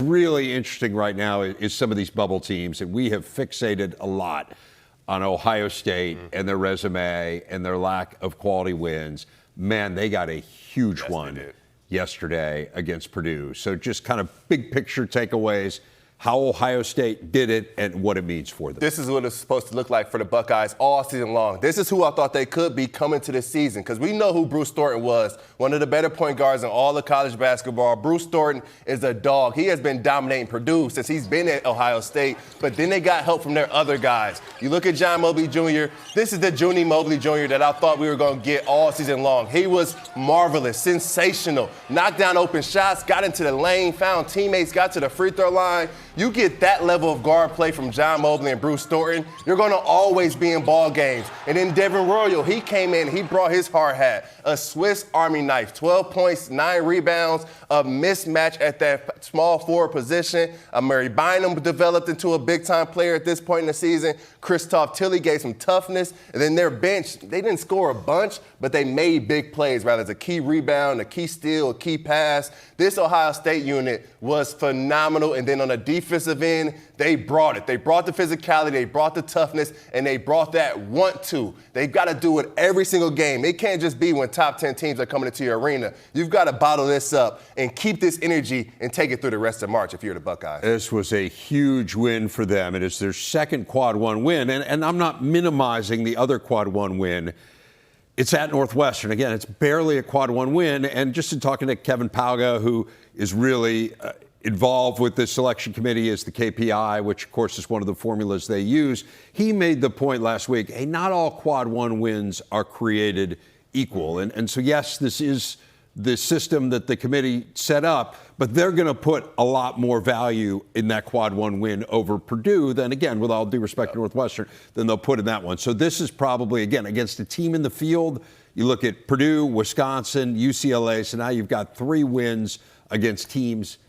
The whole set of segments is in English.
really interesting right now is some of these bubble teams, and we have fixated a lot on Ohio State and their resume and their lack of quality wins. Man, they got a huge one yesterday against Purdue. So just kind of big picture takeaways, how Ohio State did it and what it means for them. This is what it's supposed to look like for the Buckeyes all season long. This is who I thought they could be coming to this season, because we know who Bruce Thornton was, one of the better point guards in all of college basketball. Bruce Thornton is a dog. He has been dominating Purdue since he's been at Ohio State, but then they got help from their other guys. You look at John Mobley Jr., this is the Junie Mobley Jr. that I thought we were going to get all season long. He was marvelous, sensational, knocked down open shots, got into the lane, found teammates, got to the free throw line. You get that level of guard play from John Mobley and Bruce Thornton, you're going to always be in ball games. And then Devin Royal, he came in, he brought his hard hat, a Swiss Army knife, 12 points, 9 rebounds, a mismatch at that small forward position. Murray Bynum developed into a big-time player at this point in the season. Christoph Tilley gave some toughness. And then their bench, they didn't score a bunch, but they made big plays, rather as a key rebound, a key steal, a key pass. This Ohio State unit was phenomenal. And then on the defensive end, they brought it. They brought the physicality, they brought the toughness, and they brought that want to. They've got to do it every single game. It can't just be when top 10 teams are coming into your arena. You've got to bottle this up and keep this energy and take it through the rest of March if you're the Buckeyes. This was a huge win for them. It is their second Quad 1 win, and I'm not minimizing the other Quad 1 win. It's at Northwestern. Again, it's barely a Quad 1 win, and just in talking to Kevin Pauga, who is really involved with the selection committee as the KPI, which, of course, is one of the formulas they use, he made the point last week, hey, not all Quad 1 wins are created equal. And so, yes, this is the system that the committee set up, but they're going to put a lot more value in that Quad 1 win over Purdue than, again, with all due respect to Northwestern, than they'll put in that one. So this is probably, again, against a team in the field. You look at Purdue, Wisconsin, UCLA, so now you've got 3 wins against teams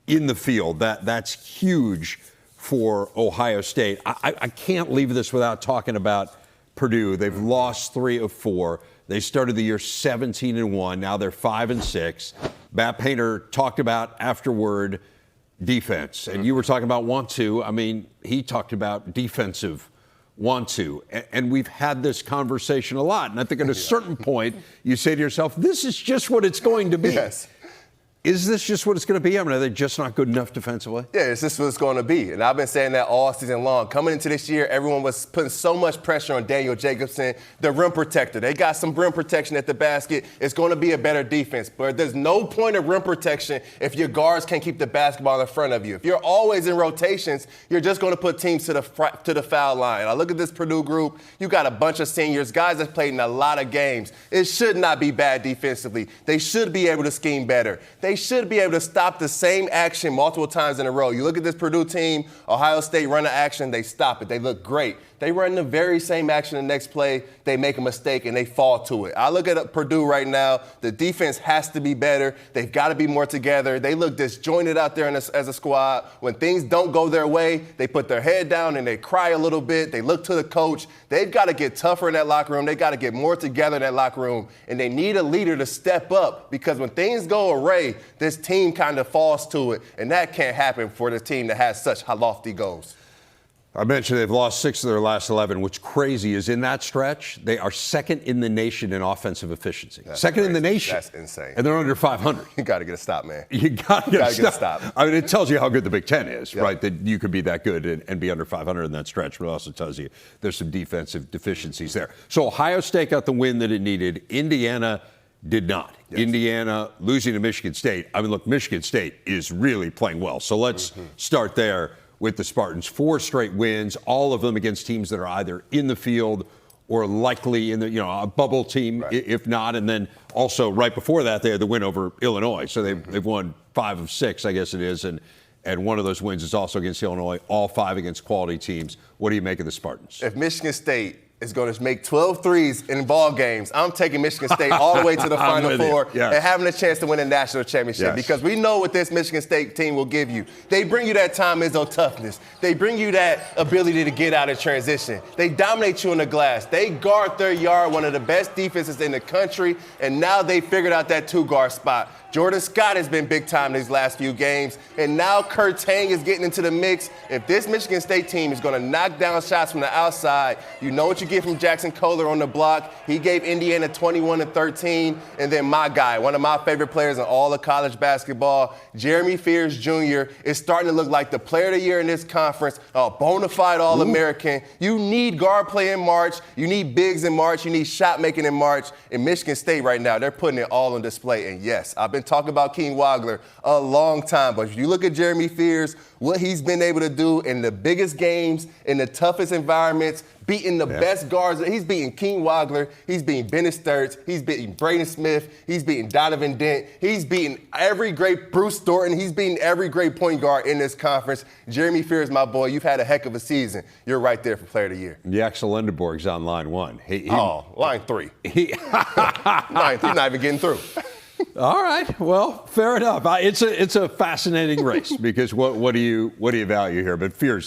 in the field. That's huge for Ohio State. I can't leave this without talking about Purdue. They've lost 3 of 4. They started the year 17-1. Now they're 5-6. Matt Painter talked about afterward defense, and you were talking about want to. I mean, he talked about defensive want to, and we've had this conversation a lot. And I think at a certain point, you say to yourself, "This is just what it's going to be." Yes. Is this just what it's going to be? I mean, are they just not good enough defensively? Yeah, it's just what it's going to be. And I've been saying that all season long. Coming into this year, everyone was putting so much pressure on Daniel Jacobson, the rim protector. They got some rim protection at the basket. It's going to be a better defense. But there's no point of rim protection if your guards can't keep the basketball in front of you. If you're always in rotations, you're just going to put teams to the foul line. I look at this Purdue group. You got a bunch of seniors, guys that played in a lot of games. It should not be bad defensively. They should be able to scheme better. They should be able to stop the same action multiple times in a row. You look at this Purdue team, Ohio State run an action, they stop it. They look great. They run the very same action the next play, they make a mistake, and they fall to it. I look at Purdue right now. The defense has to be better. They've got to be more together. They look disjointed out there as a squad. When things don't go their way, they put their head down and they cry a little bit. They look to the coach. They've got to get tougher in that locker room. They've got to get more together in that locker room. And they need a leader to step up, because when things go awry, this team kind of falls to it. And that can't happen for the team that has such lofty goals. I mentioned they've lost 6 of their last 11. What's crazy is in that stretch, they are second in the nation in offensive efficiency. That's second crazy. in the nation. That's insane. And they're under 500. You got to get a stop, man. You got to get a stop. I mean, it tells you how good the Big Ten is, right? That you could be that good and be under 500 in that stretch, but it also tells you there's some defensive deficiencies there. So Ohio State got the win that it needed. Indiana did not. Yes. Indiana losing to Michigan State. I mean, look, Michigan State is really playing well. So let's start there with the Spartans. 4 straight wins, all of them against teams that are either in the field or likely in the, a bubble team, if not. And then also right before that, they had the win over Illinois. So they've won 5 of 6, I guess it is. And one of those wins is also against Illinois, all 5 against quality teams. What do you make of the Spartans? If Michigan State is going to make 12 threes in ball games, I'm taking Michigan State all the way to the Final Four and having a chance to win a national championship, because we know what this Michigan State team will give you. They bring you that Tom Izzo toughness. They bring you that ability to get out of transition. They dominate you in the glass. They guard their yard, one of the best defenses in the country, and now they figured out that 2-guard spot. Jordan Scott has been big time these last few games. And now Kurt Tang is getting into the mix. If this Michigan State team is going to knock down shots from the outside, you know what you get from Jackson Kohler on the block. He gave Indiana 21-13. And then my guy, one of my favorite players in all of college basketball, Jeremy Fears Jr., is starting to look like the player of the year in this conference, a bona fide All-American. You need guard play in March. You need bigs in March. You need shot making in March. In Michigan State right now, they're putting it all on display. And yes, I've been talking about King Wagler a long time, but if you look at Jeremy Fears, what he's been able to do in the biggest games, in the toughest environments, beating the best guards. He's beating King Wagler. He's beating Bennett Sturts. He's beating Braden Smith. He's beating Donovan Dent. He's beating every great Bruce Thornton. He's beating every great point guard in this conference. Jeremy Fears, my boy, you've had a heck of a season. You're right there for Player of the Year. Axel Lindenborg's on line 1. Line 3. Line 3, not even getting through. All right. Well, fair enough. It's a fascinating race because what do you value here? But Fears